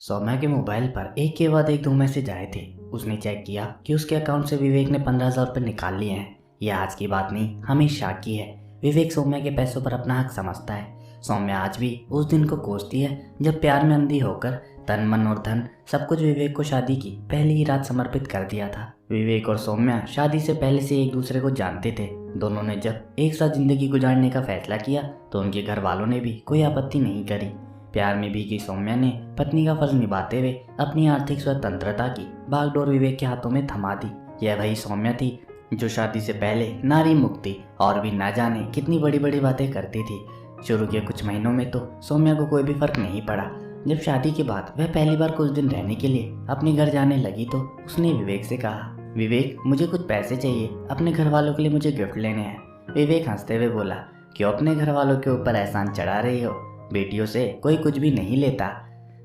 सौम्या के मोबाइल पर एक के बाद एक 2 मैसेज आए थे। उसने चेक किया कि उसके अकाउंट से विवेक ने 15,000 रुपये निकाल लिए हैं। यह आज की बात नहीं, हमेशा की है। विवेक सौम्या के पैसों पर अपना हक समझता है। सौम्या आज भी उस दिन को कोसती है जब प्यार में अंधी होकर तन मन और धन सब कुछ विवेक को शादी की पहली ही रात समर्पित कर दिया था। विवेक और सौम्या शादी से पहले से एक दूसरे को जानते थे। दोनों ने जब एक साथ जिंदगी गुजारने का फैसला किया तो उनके घर वालों ने भी कोई आपत्ति नहीं करी। प्यार में भीगी सौम्या ने पत्नी का फर्ज निभाते हुए अपनी आर्थिक स्वतंत्रता की बागडोर विवेक के हाथों में थमा दी। यह वही सौम्या थी जो शादी से पहले नारी मुक्ति और भी ना जाने कितनी बड़ी बड़ी बातें करती थी। शुरू के कुछ महीनों में तो सौम्या को कोई भी फर्क नहीं पड़ा। जब शादी के बाद वह पहली बार कुछ दिन रहने के लिए अपने घर जाने लगी तो उसने विवेक से कहा, विवेक मुझे कुछ पैसे चाहिए, अपने घर वालों के लिए मुझे गिफ्ट लेने हैं। विवेक हंसते हुए बोला, क्यों अपने घर वालों के ऊपर एहसान चढ़ा रही हो? बेटियों से कोई कुछ भी नहीं लेता।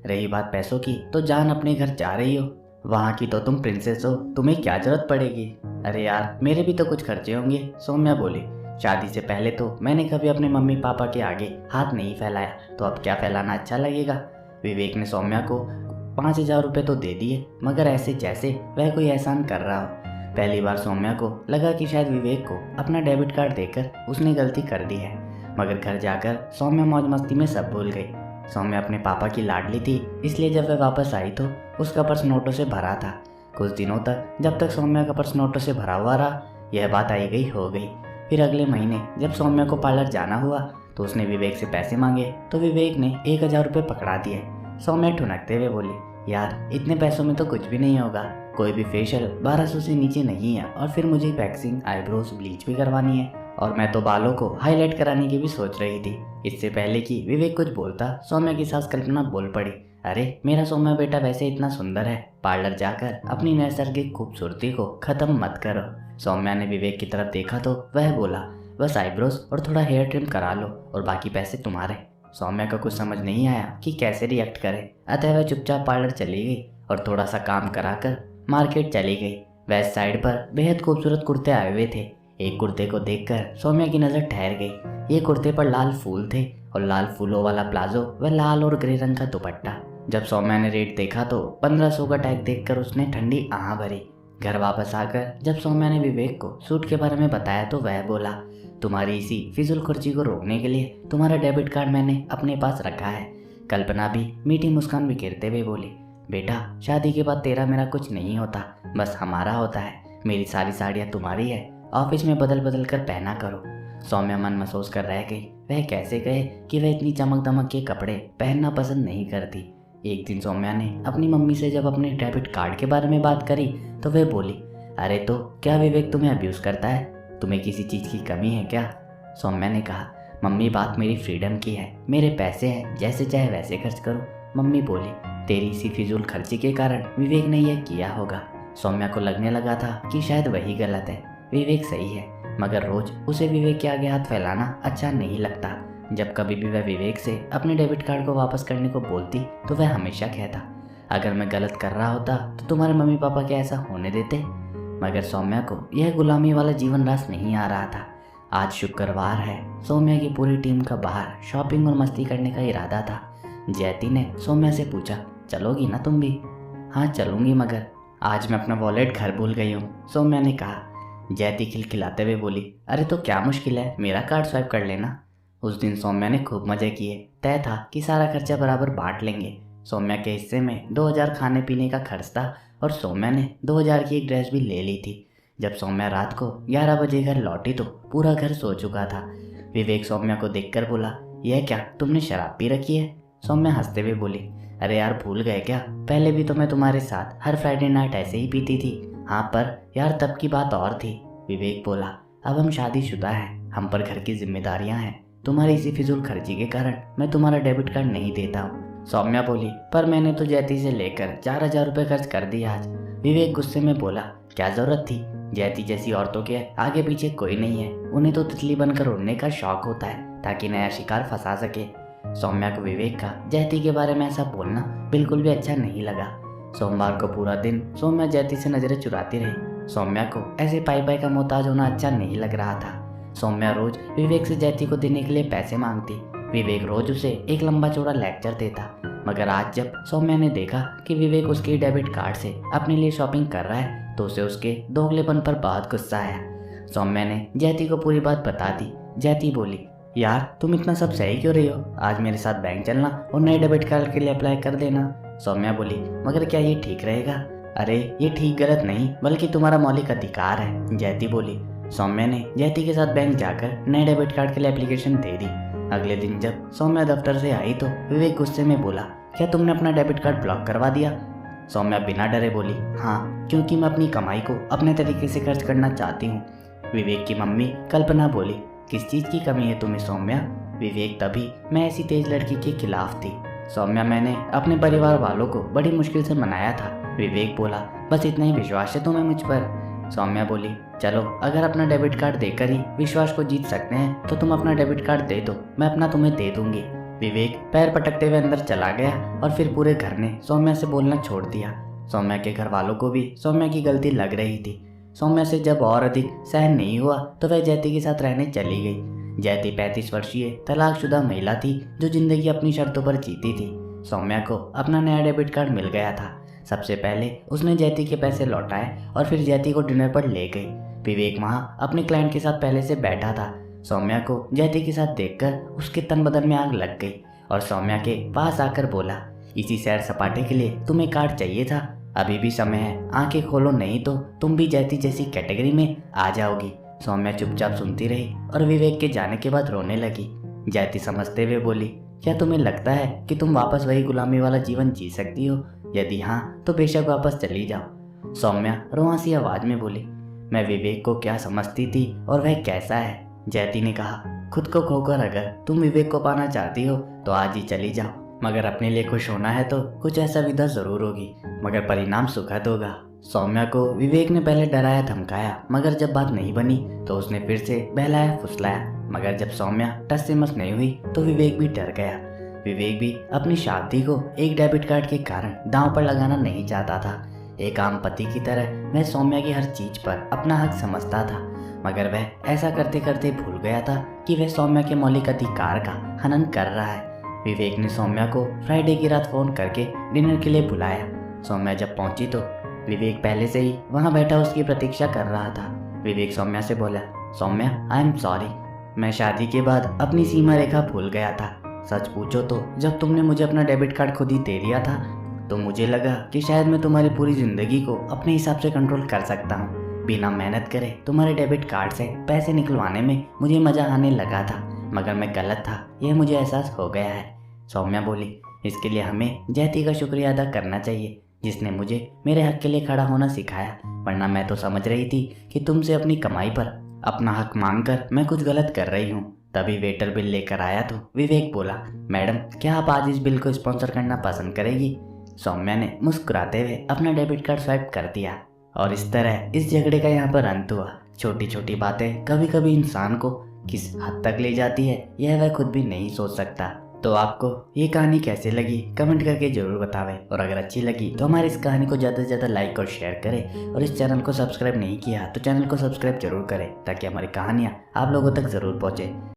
रही बात पैसों की तो जान अपने घर जा रही हो, वहाँ की तो तुम प्रिंसेस हो, तुम्हें क्या जरूरत पड़ेगी? अरे यार मेरे भी तो कुछ खर्चे होंगे, सौम्या बोली। शादी से पहले तो मैंने कभी अपने मम्मी पापा के आगे हाथ नहीं फैलाया, तो अब क्या फैलाना अच्छा लगेगा? विवेक ने सौम्या को 5,000 रुपये तो दे दिए, मगर ऐसे जैसे वह कोई एहसान कर रहा हो। पहली बार सौम्या को लगा कि शायद विवेक को अपना डेबिट कार्ड देकर उसने गलती कर दी है, मगर घर जाकर सौम्या मौज मस्ती में सब भूल गई। सौम्या अपने पापा की लाडली थी, इसलिए जब वह वापस आई तो उसका पर्स नोटों से भरा था। कुछ दिनों तक जब तक सौम्या का पर्स नोटों से भरा हुआ रहा, यह बात आई गई हो गई। फिर अगले महीने जब सौम्या को पार्लर जाना हुआ तो उसने विवेक से पैसे मांगे तो विवेक ने 1,000 रुपये पकड़ा दिए। सौम्या ठुनकते हुए बोली, यार इतने पैसों में तो कुछ भी नहीं होगा, कोई भी फेशियल 1200 से नीचे नहीं है, और फिर मुझे वैक्सिंग, आईब्रोज, ब्लीच भी करवानी है, और मैं तो बालों को हाईलाइट कराने की भी सोच रही थी। इससे पहले कि विवेक कुछ बोलता सौम्या की सास कल्पना बोल पड़ी, अरे मेरा सौम्या बेटा वैसे इतना सुंदर है, पार्लर जाकर अपनी नैसर्गिक खूबसूरती को खत्म मत करो। सौम्या ने विवेक की तरफ देखा तो वह बोला, बस आईब्रोज और थोड़ा हेयर ट्रिम करा लो और बाकी पैसे तुम्हारे। सौम्या को कुछ समझ नहीं आया कि कैसे रिएक्ट करे, अतः वह चुपचाप पार्लर चली गई और थोड़ा सा काम कराकर मार्केट चली गई। वेस्ट साइड पर बेहद खूबसूरत कुर्ते आए हुए थे। एक कुर्ते को देखकर सौम्या की नज़र ठहर गई। ये कुर्ते पर लाल फूल थे और लाल फूलों वाला प्लाजो व लाल और ग्रे रंग का दुपट्टा। जब सौम्या ने रेट देखा तो 1500 का टैग देखकर उसने ठंडी आह भरी। घर वापस आकर जब सौम्या ने विवेक को सूट के बारे में बताया तो वह बोला, तुम्हारी इसी फिजूल खर्ची को रोकने के लिए तुम्हारा डेबिट कार्ड मैंने अपने पास रखा है। कल्पना भी मीठी मुस्कान बिखेरते हुए बोली, बेटा शादी के बाद तेरा मेरा कुछ नहीं होता, बस हमारा होता है। मेरी सारी साड़ियाँ तुम्हारी है, ऑफिस में बदल बदल कर पहना करो। सौम्या मन महसूस कर रह गई, वह कैसे कहे कि वह इतनी चमक दमक के कपड़े पहनना पसंद नहीं करती। एक दिन सौम्या ने अपनी मम्मी से जब अपने डेबिट कार्ड के बारे में बात करी तो वह बोली, अरे तो क्या विवेक तुम्हें अब्यूज़ करता है? तुम्हें किसी चीज़ की कमी है क्या? सौम्या ने कहा, मम्मी बात मेरी फ्रीडम की है, मेरे पैसे हैं, जैसे चाहे वैसे खर्च करो। मम्मी बोली, तेरी इसी फिजूल खर्ची के कारण विवेक ने यह किया होगा। सौम्या को लगने लगा था कि शायद वही गलत है, विवेक सही है, मगर रोज उसे विवेक के आगे हाथ फैलाना अच्छा नहीं लगता। जब कभी भी वह विवेक से अपने डेबिट कार्ड को वापस करने को बोलती तो वह हमेशा कहता, अगर मैं गलत कर रहा होता तो तुम्हारे मम्मी पापा क्या ऐसा होने देते? मगर सौम्या को यह गुलामी वाला जीवन रास नहीं आ रहा था। आज शुक्रवार है। सौम्या की पूरी टीम का बाहर शॉपिंग और मस्ती करने का इरादा था। जयती ने सौम्या से पूछा, चलोगी ना तुम भी? हाँ चलूंगी, मगर आज मैं अपना वॉलेट घर भूल गई हूँ, सौम्या ने कहा। जयती खिलखिलाते हुए बोली, अरे तो क्या मुश्किल है, मेरा कार्ड स्वाइप कर लेना। उस दिन सौम्या ने खूब मजे किए। तय था कि सारा खर्चा बराबर बांट लेंगे। सौम्या के हिस्से में 2,000 खाने पीने का खर्च था और सौम्या ने 2,000 की एक ड्रेस भी ले ली थी। जब सौम्या रात को 11 बजे घर लौटी तो पूरा घर सो चुका था। विवेक सौम्या को देखकर बोला, यह क्या, तुमने शराब पी रखी है? सौम्या हंसते हुए बोली, अरे यार भूल गए क्या, पहले भी तो मैं तुम्हारे साथ हर फ्राइडे नाइट ऐसे ही पीती थी। हाँ पर यार तब की बात और थी। विवेक बोला, अब हम शादीशुदा हैं, हम पर घर की जिम्मेदारियां हैं, तुम्हारी इसी फिजूल खर्ची के कारण मैं तुम्हारा डेबिट कार्ड नहीं देता हूँ। सौम्या बोली, पर मैंने तो जयती से लेकर 4,000 रुपये खर्च कर दिए आज। विवेक गुस्से में बोला, क्या जरूरत थी? जयती जैसी औरतों के आगे पीछे कोई नहीं है, उन्हें तो तितली बनकर उड़ने का शौक होता है ताकि नया शिकार फंसा सके। सौम्या को विवेक का जयती के बारे में ऐसा बोलना बिल्कुल भी अच्छा नहीं लगा। सोमवार को पूरा दिन सौम्या जयती से नजरें चुराती रही। सौम्या को ऐसे पाई पाई का मोहताज होना अच्छा नहीं लग रहा था। सौम्या रोज विवेक से जयती को देने के लिए पैसे मांगती। विवेक रोज उसे एक लंबा चौड़ा लेक्चर देता, मगर आज जब सौम्या ने देखा कि विवेक उसके डेबिट कार्ड से अपने लिए शॉपिंग कर रहा है तो उसे उसके दोगलेपन पर बहुत गुस्सा आया। सौम्या ने जयती को पूरी बात बता दी। जयती बोली, यार तुम इतना सब सही क्यों रही हो? आज मेरे साथ बैंक चलना और नए डेबिट कार्ड के लिए अप्लाई कर देना। सौम्या बोली, मगर क्या ये ठीक रहेगा? अरे ये ठीक गलत नहीं बल्कि तुम्हारा मौलिक अधिकार है, जयती बोली। सौम्या ने जयती के साथ बैंक जाकर नए डेबिट कार्ड के लिए एप्लीकेशन दे दी। अगले दिन जब सौम्या दफ्तर से आई तो विवेक गुस्से में बोला, क्या तुमने अपना डेबिट कार्ड ब्लॉक करवा दिया? सौम्या बिना डरे बोली, हाँ, क्योंकि मैं अपनी कमाई को अपने तरीके से खर्च करना चाहती हूँ। विवेक की मम्मी कल्पना बोली, किस चीज़ की कमी है तुम्हें सौम्या? विवेक, तभी मैं ऐसी तेज लड़की के खिलाफ थी। सौम्या, मैंने अपने परिवार वालों को बड़ी मुश्किल से मनाया था। विवेक बोला, बस इतना ही विश्वास है तुम्हें मुझ पर? सौम्या बोली, चलो अगर अपना डेबिट कार्ड देकर ही विश्वास को जीत सकते हैं तो तुम अपना डेबिट कार्ड दे दो, मैं अपना तुम्हें दे दूंगी। विवेक पैर पटकते हुए अंदर चला गया और फिर पूरे घर ने सौम्या से बोलना छोड़ दिया। सौम्या के घर वालों को भी सौम्या की गलती लग रही थी। सौम्या से जब और अधिक सहन नहीं हुआ तो वह जयती के साथ रहने चली गई। जयती 35 वर्षीय तलाकशुदा महिला थी जो जिंदगी अपनी शर्तों पर जीती थी। सौम्या को अपना नया डेबिट कार्ड मिल गया था। सबसे पहले उसने जयती के पैसे लौटाए और फिर जयती को डिनर पर ले गई। विवेक वहाँ अपने क्लाइंट के साथ पहले से बैठा था। सौम्या को जयती के साथ देखकर उसके तन बदन में आग लग गई और सौम्या के पास आकर बोला, इसी सैर सपाटे के लिए तुम्हें कार्ड चाहिए था? अभी भी समय है, आंखें खोलो नहीं तो तुम भी जयती जैसी कैटेगरी में आ जाओगी। सौम्या चुपचाप सुनती रही और विवेक के जाने के बाद रोने लगी। जयती समझते हुए बोली, क्या तुम्हें लगता है कि तुम वापस वही गुलामी वाला जीवन जी सकती हो? यदि हाँ तो बेशक वापस चली जाओ। सौम्या रुआंसी आवाज में बोली, मैं विवेक को क्या समझती थी और वह कैसा है? जयती ने कहा, खुद को खोकर अगर तुम विवेक को पाना चाहती हो तो आज ही चली जाओ, मगर अपने लिए खुश होना है तो कुछ ऐसा विधा जरूर होगी, मगर परिणाम सुखद होगा। सौम्या को विवेक ने पहले डराया धमकाया, मगर जब बात नहीं बनी तो उसने फिर से बहलाया फुसलाया, मगर जब सौम्या टस से मस नहीं हुई तो विवेक भी डर गया। विवेक भी अपनी शादी को एक डेबिट कार्ड के कारण दांव पर लगाना नहीं चाहता था। एक आम पति की तरह वह सौम्या की हर चीज पर अपना हक समझता था, मगर वह ऐसा करते करते भूल गया था कि वह सौम्या के मौलिक अधिकार का हनन कर रहा है। विवेक ने सौम्या को फ्राइडे की रात फोन करके डिनर के लिए बुलाया। सौम्या जब पहुंची तो विवेक पहले से ही वहां बैठा उसकी प्रतीक्षा कर रहा था। विवेक सौम्या से बोला, सौम्या, आई एम सॉरी, मैं शादी के बाद अपनी सीमा रेखा भूल गया था। सच पूछो तो जब तुमने मुझे अपना डेबिट कार्ड खुद ही दे दिया था तो मुझे लगा कि शायद मैं तुम्हारी पूरी जिंदगी को अपने हिसाब से कंट्रोल कर सकता हूँ। बिना मेहनत करे तुम्हारे डेबिट कार्ड से पैसे निकलवाने में मुझे मजा आने लगा था, मगर मैं गलत था, यह मुझे एहसास हो गया है। सौम्या बोली, इसके लिए हमें जयती का शुक्रिया अदा करना चाहिए जिसने मुझे मेरे हक के लिए खड़ा होना सिखाया, वरना मैं तो समझ रही थी कि तुमसे अपनी कमाई पर अपना हक मांगकर मैं कुछ गलत कर रही हूँ। तभी वेटर बिल लेकर आया तो विवेक बोला, मैडम क्या आप आज इस बिल को स्पॉन्सर करना पसंद करेगी? सौम्या ने मुस्कुराते हुए अपना डेबिट कार्ड स्वाइप कर दिया और इस तरह इस झगड़े का यहाँ पर अंत हुआ। छोटी छोटी बातें कभी कभी इंसान को किस हद तक ले जाती है यह वह खुद भी नहीं सोच सकता। तो आपको ये कहानी कैसे लगी कमेंट करके जरूर बतावें, और अगर अच्छी लगी तो हमारी इस कहानी को ज़्यादा से ज़्यादा लाइक और शेयर करें, और इस चैनल को सब्सक्राइब नहीं किया तो चैनल को सब्सक्राइब जरूर करें ताकि हमारी कहानियाँ आप लोगों तक ज़रूर पहुँचे।